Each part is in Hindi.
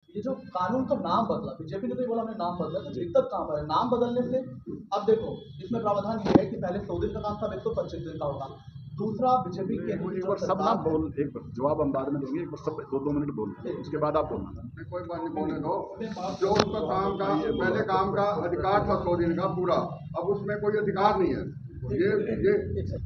ये जो कानून का नाम बदला, बीजेपी ने तो ये बोला हमने नाम बदला, तो दिक्कत कहाँ पर है? नाम बदलने से अब देखो इसमें प्रावधान ये है कि पहले 100 दिन का काम था, अब 125 दिन का होगा। दूसरा बीजेपी के एक बार सब ना बोल, एक बार जवाब हम बाद में देंगे, एक बार सब 2-2 मिनट बोलते हैं, उसके बाद आप बोलना। कोई बात नहीं, बोलने दो। जो उसका काम का पहले काम का अधिकार था 100 दिन का पूरा, अब उसमें कोई अधिकार नहीं है। ये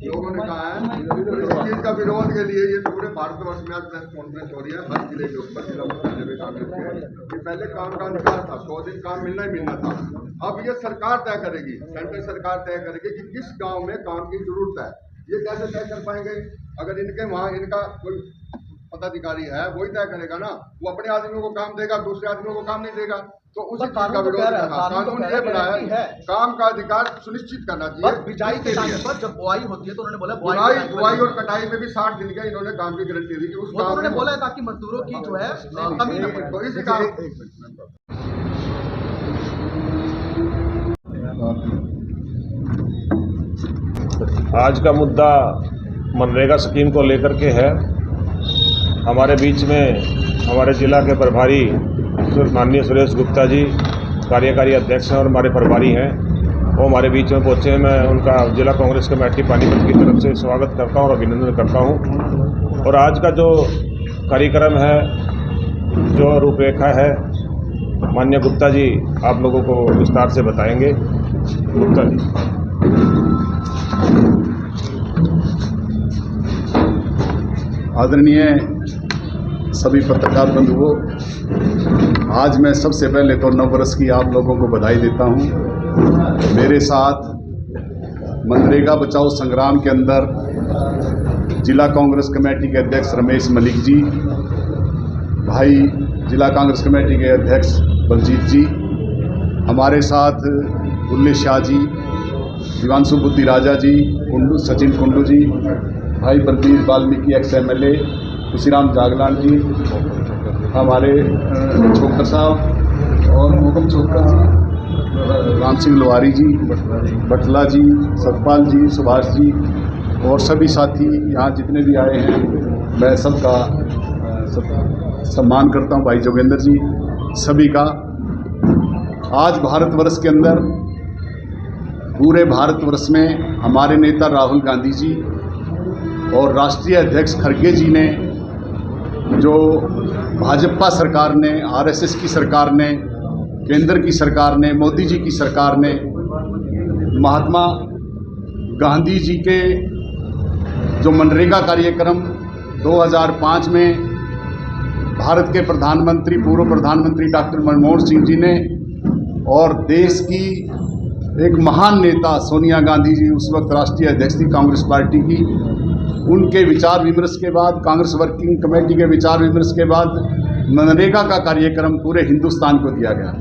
लोगों ने कहा है इस चीज का विरोध के लिए ये पूरे भारतवर्ष में आज प्रेस कॉन्फ्रेंस हो रही है हर जिले के ऊपर, जिला मुख्यालय में कांग्रेस के। ये पहले काम का अधिकार था, 100 दिन काम मिलना ही मिलना था। अब ये सरकार तय करेगी, सेंट्रल सरकार तय करेगी कि किस गाँव में काम की जरूरत है। ये कैसे तय कर पाएंगे? अगर इनके वहाँ इनका कोई पदाधिकारी है वही तय करेगा ना। वो अपने आदमियों को काम देगा, दूसरे आदमियों को काम नहीं देगा, तो उसी चीज का विरोध है। कानून ये बना है काम का अधिकार सुनिश्चित करना चाहिए। बिजाई के टाइम पर जब बुआई होती है तो उन्होंने बोला बुआई और कटाई में भी 60 दिन का इन्होंने काम की गारंटी दी कि उस काम उन्होंने बोला ताकि मजदूरों की जो है कमी न पड़े। तो इसी काम आज का मुद्दा मनरेगा स्कीम को लेकर के है। हमारे बीच में हमारे जिला के प्रभारी माननीय सुरेश गुप्ता जी कार्यकारी अध्यक्ष हैं और हमारे प्रभारी हैं, वो हमारे बीच में पहुँचे हैं। मैं उनका जिला कांग्रेस कमेटी पानीपत की तरफ से स्वागत करता हूँ और अभिनंदन करता हूँ। और आज का जो कार्यक्रम है, जो रूपरेखा है, माननीय गुप्ता जी आप लोगों को विस्तार से बताएंगे। गुप्ता जी। आदरणीय सभी पत्रकार बंधुओं, आज मैं सबसे पहले तो नववर्ष की आप लोगों को बधाई देता हूं। मेरे साथ मनरेगा बचाओ संग्राम के अंदर जिला कांग्रेस कमेटी के अध्यक्ष रमेश मलिक जी, भाई जिला कांग्रेस कमेटी के अध्यक्ष बलजीत जी, हमारे साथ बुल्ले शाह जी, दिवांशु बुद्धि राजा जी, सचिन कुंडू जी, भाई बलबीर वाल्मीकि एक्स MLA, खुशीराम जागलान जी, हमारे छोकर साहब और मोहकम छोकर जी, राम सिंह लोहारी जी, बटला जी, सतपाल जी, सुभाष जी और सभी साथी यहाँ जितने भी आए हैं, मैं सबका सम्मान करता हूँ। भाई जोगेंद्र जी, सभी का। आज भारतवर्ष के अंदर, पूरे भारतवर्ष में हमारे नेता राहुल गांधी जी और राष्ट्रीय अध्यक्ष खड़गे जी ने, जो भाजपा सरकार ने, RSS की सरकार ने, केंद्र की सरकार ने, मोदी जी की सरकार ने महात्मा गांधी जी के जो मनरेगा कार्यक्रम 2005 में भारत के प्रधानमंत्री, पूर्व प्रधानमंत्री डॉक्टर मनमोहन सिंह जी ने और देश की एक महान नेता सोनिया गांधी जी, उस वक्त राष्ट्रीय अध्यक्ष थी कांग्रेस पार्टी की, उनके विचार विमर्श के बाद, कांग्रेस वर्किंग कमेटी के विचार विमर्श के बाद मनरेगा का कार्यक्रम पूरे हिंदुस्तान को दिया गया,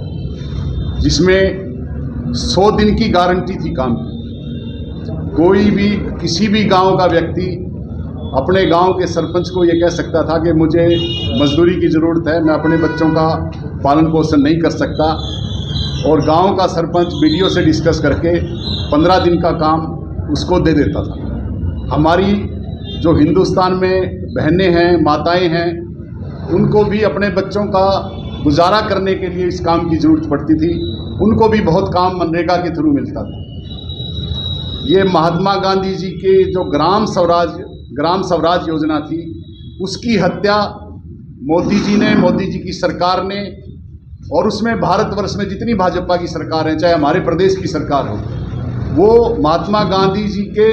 जिसमें 100 दिन की गारंटी थी काम की। कोई भी, किसी भी गांव का व्यक्ति अपने गांव के सरपंच को ये कह सकता था कि मुझे मजदूरी की ज़रूरत है, मैं अपने बच्चों का पालन पोषण नहीं कर सकता, और गांव का सरपंच वीडियो से डिस्कस करके 15 दिन का काम उसको दे देता था। हमारी जो हिंदुस्तान में बहनें हैं, माताएं हैं, उनको भी अपने बच्चों का गुजारा करने के लिए इस काम की ज़रूरत पड़ती थी। उनको भी बहुत काम मनरेगा के थ्रू मिलता था। ये महात्मा गांधी जी के जो ग्राम स्वराज योजना थी, उसकी हत्या मोदी जी ने, मोदी जी की सरकार ने, और उसमें भारतवर्ष में जितनी भाजपा की सरकार है, चाहे हमारे प्रदेश की सरकार हो, वो महात्मा गांधी जी के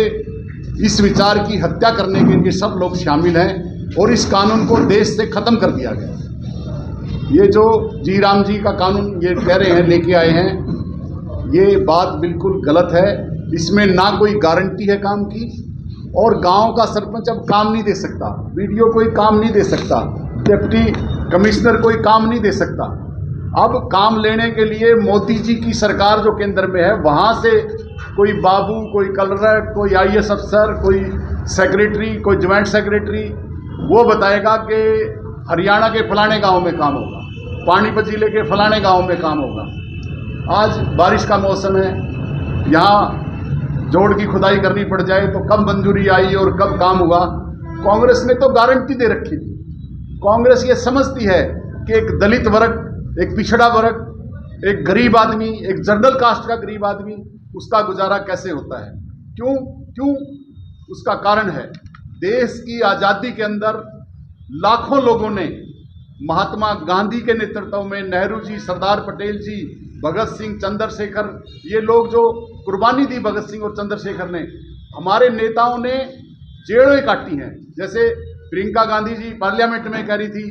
इस विचार की हत्या करने के लिए सब लोग शामिल हैं और इस कानून को देश से ख़त्म कर दिया गया। ये जो जी राम जी का कानून ये कह रहे हैं, लेके आए हैं, ये बात बिल्कुल गलत है। इसमें ना कोई गारंटी है काम की, और गांव का सरपंच अब काम नहीं दे सकता, वीडियो कोई काम नहीं दे सकता, डिप्टी कमिश्नर कोई काम नहीं दे सकता। अब काम लेने के लिए मोदी जी की सरकार जो केंद्र में है, वहाँ से कोई बाबू, कोई कलरक, कोई IAS अफसर, कोई सेक्रेटरी, कोई ज्वाइंट सेक्रेटरी, वो बताएगा कि हरियाणा के फलाने गांव में काम होगा, पानीपत जिले के फलाने गांव में काम होगा। आज बारिश का मौसम है, यहाँ जोड़ की खुदाई करनी पड़ जाए तो कब मंजूरी आई और कब काम हुआ। कांग्रेस ने तो गारंटी दे रखी थी। कांग्रेस ये समझती है कि एक दलित वर्ग, एक पिछड़ा वर्ग, एक गरीब आदमी, एक जनरल कास्ट का गरीब आदमी, उसका गुजारा कैसे होता है। क्यों उसका कारण है, देश की आज़ादी के अंदर लाखों लोगों ने महात्मा गांधी के नेतृत्व में, नेहरू जी, सरदार पटेल जी, भगत सिंह, चंद्रशेखर, ये लोग जो कुर्बानी दी भगत सिंह और चंद्रशेखर ने, हमारे नेताओं ने जेड़ें काटी हैं। जैसे प्रियंका गांधी जी पार्लियामेंट में कह रही थी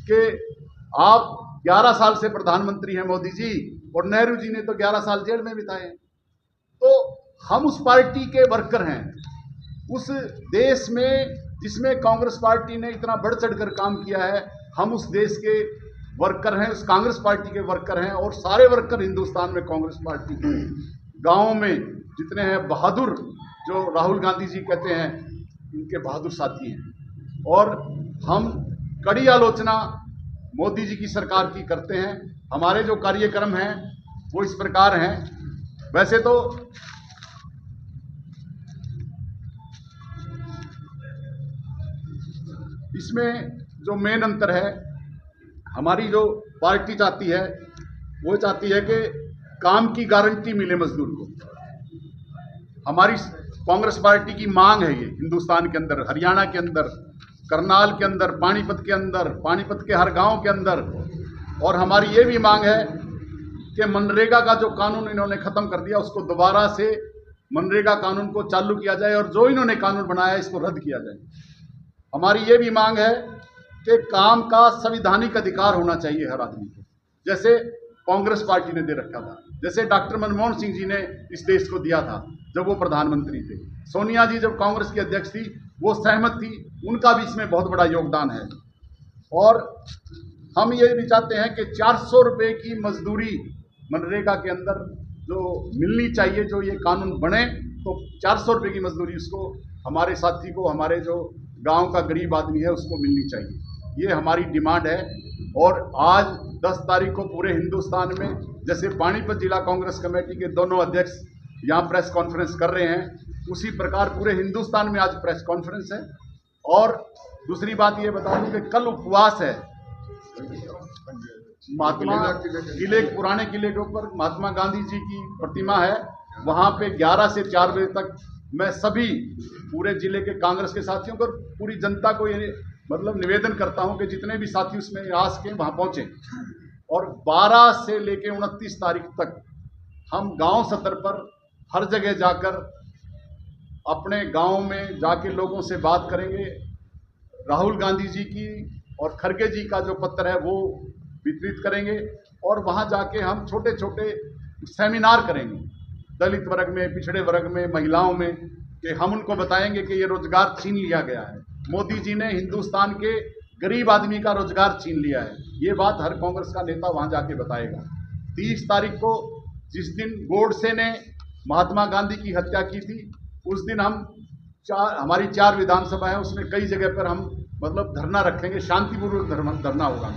कि आप 11 साल से प्रधानमंत्री हैं मोदी जी, और नेहरू जी ने तो 11 साल जेल में बिताए हैं। तो हम उस पार्टी के वर्कर हैं, उस देश में जिसमें कांग्रेस पार्टी ने इतना बढ़ चढ़कर काम किया है, हम उस देश के वर्कर हैं, उस कांग्रेस पार्टी के वर्कर हैं। और सारे वर्कर हिंदुस्तान में कांग्रेस पार्टी के, गाँव में जितने हैं बहादुर, जो राहुल गांधी जी कहते हैं, इनके बहादुर साथी हैं। और हम कड़ी आलोचना मोदी जी की सरकार की करते हैं। हमारे जो कार्यक्रम हैं वो इस प्रकार हैं। वैसे तो इसमें जो मेन अंतर है, हमारी जो पार्टी चाहती है वो चाहती है कि काम की गारंटी मिले मजदूर को। हमारी कांग्रेस पार्टी की मांग है ये, हिंदुस्तान के अंदर, हरियाणा के अंदर, करनाल के अंदर, पानीपत के अंदर, पानीपत के हर गांव के अंदर। और हमारी ये भी मांग है कि मनरेगा का जो कानून इन्होंने ख़त्म कर दिया, उसको दोबारा से मनरेगा कानून को चालू किया जाए, और जो इन्होंने कानून बनाया इसको रद्द किया जाए। हमारी ये भी मांग है कि काम का संवैधानिक अधिकार होना चाहिए हर आदमी को, जैसे कांग्रेस पार्टी ने दे रखा था, जैसे डॉक्टर मनमोहन सिंह जी ने इस देश को दिया था जब वो प्रधानमंत्री थे। सोनिया जी जब कांग्रेस की अध्यक्ष थी वो सहमत थी, उनका भी इसमें बहुत बड़ा योगदान है। और हम ये भी चाहते हैं कि 400 रुपये की मजदूरी मनरेगा के अंदर जो मिलनी चाहिए, जो ये कानून बने तो 400 रुपये की मजदूरी उसको, हमारे साथी को, हमारे जो गांव का गरीब आदमी है उसको मिलनी चाहिए। ये हमारी डिमांड है। और आज 10 तारीख को पूरे हिंदुस्तान में, जैसे पानीपत जिला कांग्रेस कमेटी के दोनों अध्यक्ष यहाँ प्रेस कॉन्फ्रेंस कर रहे हैं, उसी प्रकार पूरे हिंदुस्तान में आज प्रेस कॉन्फ्रेंस है। और दूसरी बात ये बता दूं कि कल उपवास है, महात्मा किले, पुराने किले के ऊपर महात्मा गांधी जी की प्रतिमा है, वहाँ पे 11 से 4 बजे तक मैं सभी पूरे जिले के कांग्रेस के साथियों को, पूरी जनता को ये मतलब निवेदन करता हूं कि जितने भी साथी उसमें आ सकें वहाँ पहुँचें। और 12 से लेकर 29 तारीख तक हम गांव स्तर पर हर जगह जाकर अपने गांव में जाके लोगों से बात करेंगे। राहुल गांधी जी की और खड़गे जी का जो पत्र है वो वितरित करेंगे, और वहाँ जाके हम छोटे छोटे सेमिनार करेंगे दलित वर्ग में, पिछड़े वर्ग में, महिलाओं में, कि हम उनको बताएंगे कि ये रोजगार छीन लिया गया है, मोदी जी ने हिंदुस्तान के गरीब आदमी का रोजगार छीन लिया है। ये बात हर कांग्रेस का नेता वहाँ जाके बताएगा। 30 तारीख को जिस दिन गोडसे ने महात्मा गांधी की हत्या की थी, उस दिन हम हमारी 4 विधानसभा है, उसमें कई जगह पर हम मतलब धरना रखेंगे, शांतिपूर्वक धरना होगा।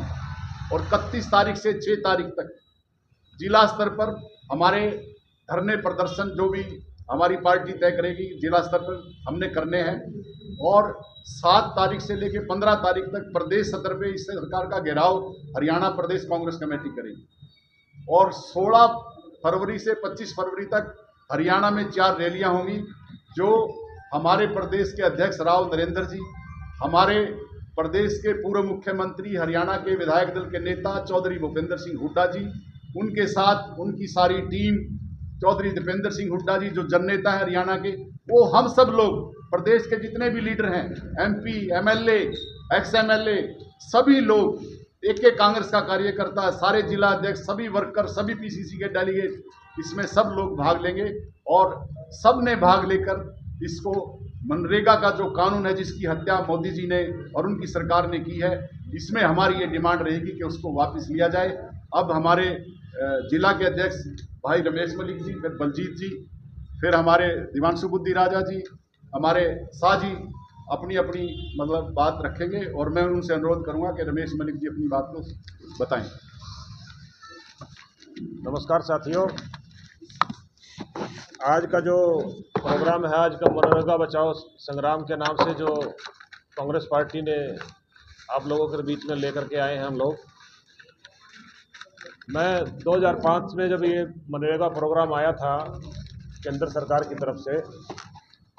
और 31 तारीख से 6 तारीख तक जिला स्तर पर हमारे धरने प्रदर्शन जो भी हमारी पार्टी तय करेगी जिला स्तर पर हमने करने हैं। और 7 तारीख से लेकर 15 तारीख तक प्रदेश स्तर पर इस सरकार का घेराव हरियाणा प्रदेश कांग्रेस कमेटी करेगी। और 16 फरवरी से 25 फरवरी तक हरियाणा में 4 रैलियां होंगी, जो हमारे प्रदेश के अध्यक्ष राव नरेंद्र जी, हमारे प्रदेश के पूर्व मुख्यमंत्री, हरियाणा के विधायक दल के नेता चौधरी भूपेंद्र सिंह हुड्डा जी, उनके साथ उनकी सारी टीम, चौधरी दीपेंद्र सिंह हुड्डा जी जो जननेता है हरियाणा के, वो हम सब लोग प्रदेश के जितने भी लीडर हैं, MP, MLA, XMLA, सभी लोग, एक एक कांग्रेस का कार्यकर्ता, सारे जिला अध्यक्ष, सभी वर्कर, सभी PCC के डेलीगेट, इसमें सब लोग भाग लेंगे। और सब ने भाग लेकर इसको, मनरेगा का जो कानून है जिसकी हत्या मोदी जी ने और उनकी सरकार ने की है, इसमें हमारी ये डिमांड रहेगी कि उसको वापस लिया जाए। अब हमारे जिला के अध्यक्ष भाई रमेश मलिक जी, फिर बलजीत जी, फिर हमारे दिवांशु बुद्धि राजा जी, हमारे शाह जी अपनी अपनी मतलब बात रखेंगे, और मैं उनसे अनुरोध करूंगा कि रमेश मलिक जी अपनी बात को बताएं। नमस्कार साथियों, आज का जो प्रोग्राम है, आज का मनरेगा बचाओ संग्राम के नाम से जो कांग्रेस पार्टी ने आप लोगों के बीच में लेकर के आए हैं हम लोग, मैं 2005 में जब ये मनरेगा प्रोग्राम आया था केंद्र सरकार की तरफ से,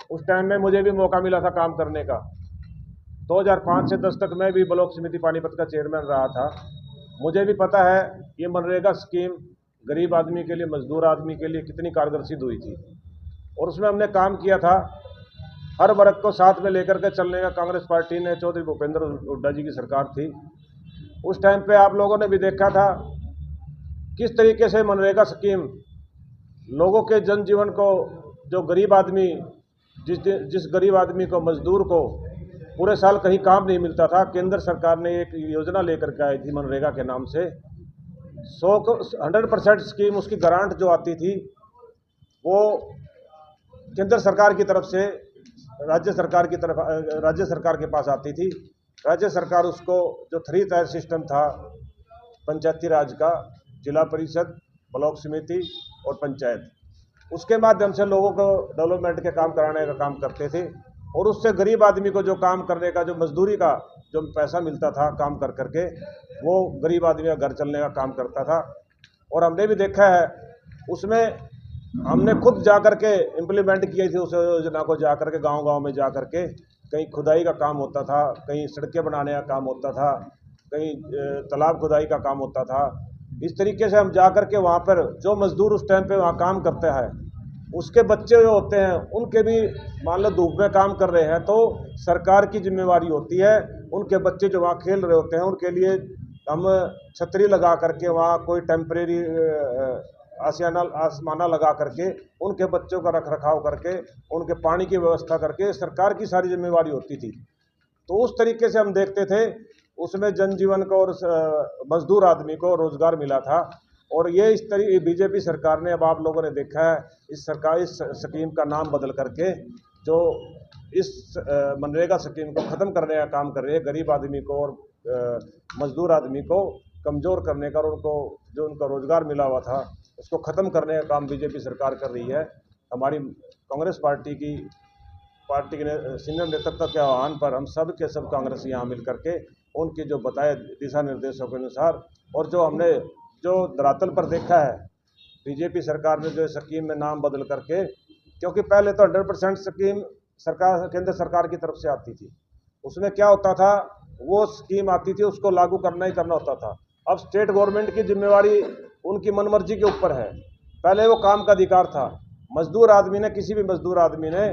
उस टाइम में मुझे भी मौका मिला था काम करने का। 2005 से 10 तक मैं भी ब्लॉक समिति पानीपत का चेयरमैन रहा था। मुझे भी पता है ये मनरेगा स्कीम गरीब आदमी के लिए, मजदूर आदमी के लिए कितनी कारगर सिद्ध हुई थी, और उसमें हमने काम किया था। हर वर्ग को साथ में लेकर के चलने का कांग्रेस पार्टी ने, चौधरी भूपेंद्र हुड्डा जी की सरकार थी उस टाइम पे। आप लोगों ने भी देखा था किस तरीके से मनरेगा स्कीम लोगों के जनजीवन को, जो गरीब आदमी, जिस गरीब आदमी को, मजदूर को पूरे साल कहीं काम नहीं मिलता था, केंद्र सरकार ने एक योजना लेकर के आई थी मनरेगा के नाम से। 100% स्कीम, उसकी ग्रांट जो आती थी वो केंद्र सरकार की तरफ से राज्य सरकार के पास आती थी। राज्य सरकार उसको, जो 3 टायर सिस्टम था पंचायती राज का, जिला परिषद, ब्लॉक समिति और पंचायत, उसके माध्यम से लोगों को डेवलपमेंट के काम कराने का काम करते थे, और उससे गरीब आदमी को जो काम करने का, जो मजदूरी का जो पैसा मिलता था काम कर करके, वो गरीब आदमी का घर चलने का काम करता था। और हमने भी देखा है, उसमें हमने खुद जा कर के इम्प्लीमेंट की थी उस योजना को, जा कर के गाँव में जा कर के कहीं खुदाई का काम होता था, कहीं सड़कें बनाने का काम होता था, कहीं तालाब खुदाई का काम होता था। इस तरीके से हम जा कर के वहाँ पर जो मजदूर उस टाइम पे वहाँ काम करते हैं, उसके बच्चे जो होते हैं उनके भी, मान लो धूप में काम कर रहे हैं तो सरकार की जिम्मेवारी होती है, उनके बच्चे जो वहाँ खेल रहे होते हैं उनके लिए हम छतरी लगा करके, वहाँ कोई टेम्परेरी आसमाना लगा करके, उनके बच्चों का रख रखाव करके, उनके पानी की व्यवस्था करके, सरकार की सारी जिम्मेवारी होती थी। तो उस तरीके से हम देखते थे, उसमें जनजीवन को और मजदूर आदमी को रोजगार मिला था। और ये इस तरीके बीजेपी सरकार ने, अब आप लोगों ने देखा है, इस सरकारी स्कीम का नाम बदल करके जो इस मनरेगा स्कीम को ख़त्म करने का काम कर रही है, गरीब आदमी को और मजदूर आदमी को कमज़ोर करने का, और उनको जो उनका रोज़गार मिला हुआ था उसको ख़त्म करने का काम बीजेपी सरकार कर रही है। हमारी कांग्रेस पार्टी के सीनियर नेतृत्व के आह्वान पर हम सब के सब कांग्रेस यहाँ मिल करके उनके जो बताए दिशा निर्देशों के अनुसार, और जो हमने जो धरातल पर देखा है, बीजेपी सरकार ने जो स्कीम में नाम बदल करके, क्योंकि पहले तो 100% स्कीम सरकार, केंद्र सरकार की तरफ से आती थी, उसमें क्या होता था, वो स्कीम आती थी उसको लागू करना ही करना होता था। अब स्टेट गवर्नमेंट की जिम्मेवारी उनकी मनमर्जी के ऊपर है। पहले वो काम का अधिकार था, मजदूर आदमी ने, किसी भी मजदूर आदमी ने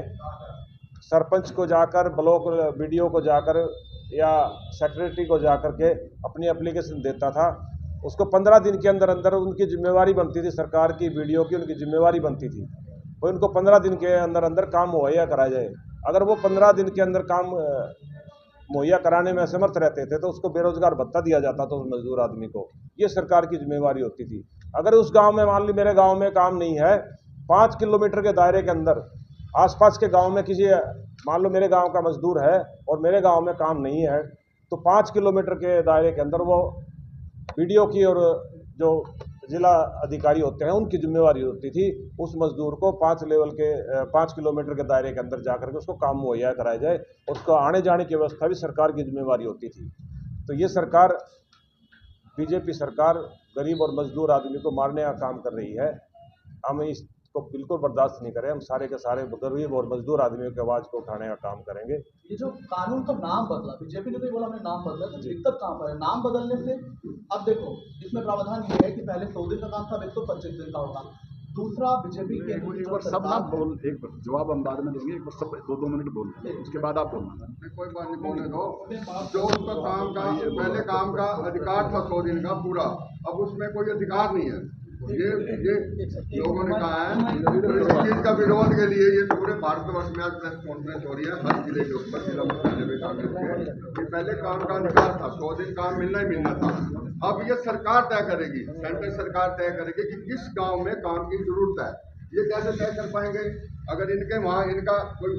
सरपंच को जाकर, ब्लॉक बीडीओ को जाकर या सेक्रेटरी को जाकर के अपनी एप्लीकेशन देता था, उसको 15 दिन के अंदर अंदर उनकी जिम्मेवारी बनती थी, सरकार की, बीडीओ की उनकी जिम्मेवारी बनती थी, वो उनको 15 दिन के अंदर अंदर काम मुहैया कराया जाए। अगर वो 15 दिन के अंदर काम मुहैया कराने में असमर्थ रहते थे तो उसको बेरोजगार भत्ता दिया जाता था, उस मजदूर आदमी को। ये सरकार की जिम्मेवारी होती थी। अगर उस गांव में, मान ली मेरे गांव में काम नहीं है, 5 किलोमीटर के दायरे के अंदर आसपास के गांव में किसी, मान लो मेरे गांव का मजदूर है और मेरे गांव में काम नहीं है, तो 5 किलोमीटर के दायरे के अंदर वो बीडीओ की और जो जिला अधिकारी होते हैं उनकी जिम्मेवारी होती थी, उस मजदूर को 5 किलोमीटर के दायरे के अंदर जाकर के उसको काम मुहैया कराया जाए, उसको आने जाने की व्यवस्था भी सरकार की जिम्मेवारी होती थी। तो ये सरकार, बीजेपी सरकार गरीब और मजदूर आदमी को मारने का काम कर रही है। हम इसको बिल्कुल बर्दाश्त नहीं करें। हम सारे के सारे गरीब और मजदूर आदमियों की आवाज़ को उठाने का काम करेंगे। ये जो कानून का नाम बदला, बीजेपी ने तो ये बोला हमने नाम बदला, तो दिक्कत कहाँ पर है? नाम बदलने से अब देखो, इसमें प्रावधान ये है कि पहले 100 दिन का काम था, अब 125 दिन का होगा। दूसरा, बीजेपी के एक बार सब ना बोल, एक बार जवाब हम बाद में देंगे, एक बार सब 2-2 मिनट बोल, उसके बाद आप बोलना। कोई बात नहीं, बोलने दो। जो उसका काम का, पहले काम का अधिकार था 100 दिन का पूरा, अब उसमें कोई अधिकार नहीं है। ये लोगों ने कहा है, इस चीज का विरोध के लिए ये पूरे भारतवर्ष में आज प्रेस कॉन्फ्रेंस हो रही है, हर जिले के ऊपर, जिला मुख्यालय में कांग्रेस के। ये पहले काम का अधिकार था, 100 दिन काम मिलना ही मिलना था। अब ये सरकार तय करेगी, सेंट्रल सरकार तय करेगी कि किस गांव में काम की जरूरत है। ये कैसे तय कर पाएंगे? अगर इनके वहाँ इनका कोई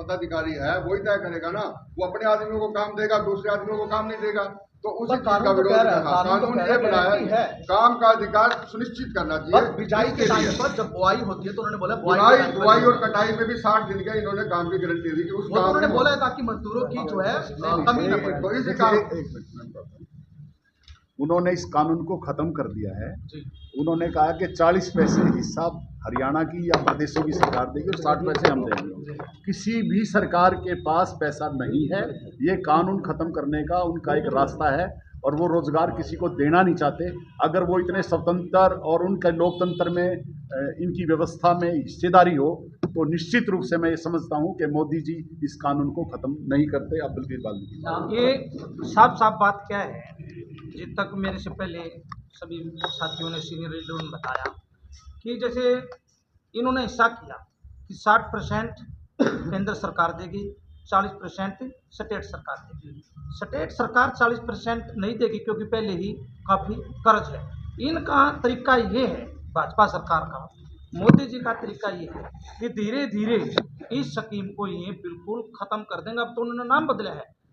पदाधिकारी है, वही तय करेगा ना। वो अपने आदमियों को काम देगा, दूसरे आदमियों को काम नहीं देगा, तो उसी चीज का विरोध करना। कानून ये बनाया है, काम का अधिकार सुनिश्चित करना चाहिए। बिजाई के टाइम पर जब बुआई होती है तो उन्होंने बोला बुआई और कटाई में भी 60 दिन का इन्होंने काम की गारंटी दी कि उस काम उन्होंने बोला है ताकि मजदूरों की जो है कमी न पड़े। तो इसी काम उन्होंने इस कानून को ख़त्म कर दिया है। जी उन्होंने कहा कि 40 पैसे हिस्सा हरियाणा की या प्रदेशों की सरकार देगी और 60 पैसे हम देंगे। किसी भी सरकार के पास पैसा नहीं है। ये कानून ख़त्म करने का उनका एक रास्ता है और वो रोज़गार किसी को देना नहीं चाहते। अगर वो इतने स्वतंत्र और उनके लोकतंत्र में इनकी व्यवस्था में हिस्सेदारी हो तो निश्चित रूप से मैं ये समझता हूँ कि मोदी जी इस कानून को ख़त्म नहीं करते। अब बिल्कुल बात नहीं। ये साफ साफ बात क्या है, जिन तक मेरे से पहले सभी साथियों ने, सीनियर लीडरों ने बताया कि जैसे इन्होंने हिस्सा किया कि 60% केंद्र सरकार देगी, 40% स्टेट सरकार देगी। स्टेट सरकार 40% नहीं देगी क्योंकि पहले ही काफ़ी कर्ज है। इनका तरीका ये है, भाजपा सरकार का, मोदी जी का तरीका ये है कि धीरे धीरे इस स्कीम को ये बिल्कुल ख़त्म कर देंगे। अब तो उन्होंने नाम बदला है,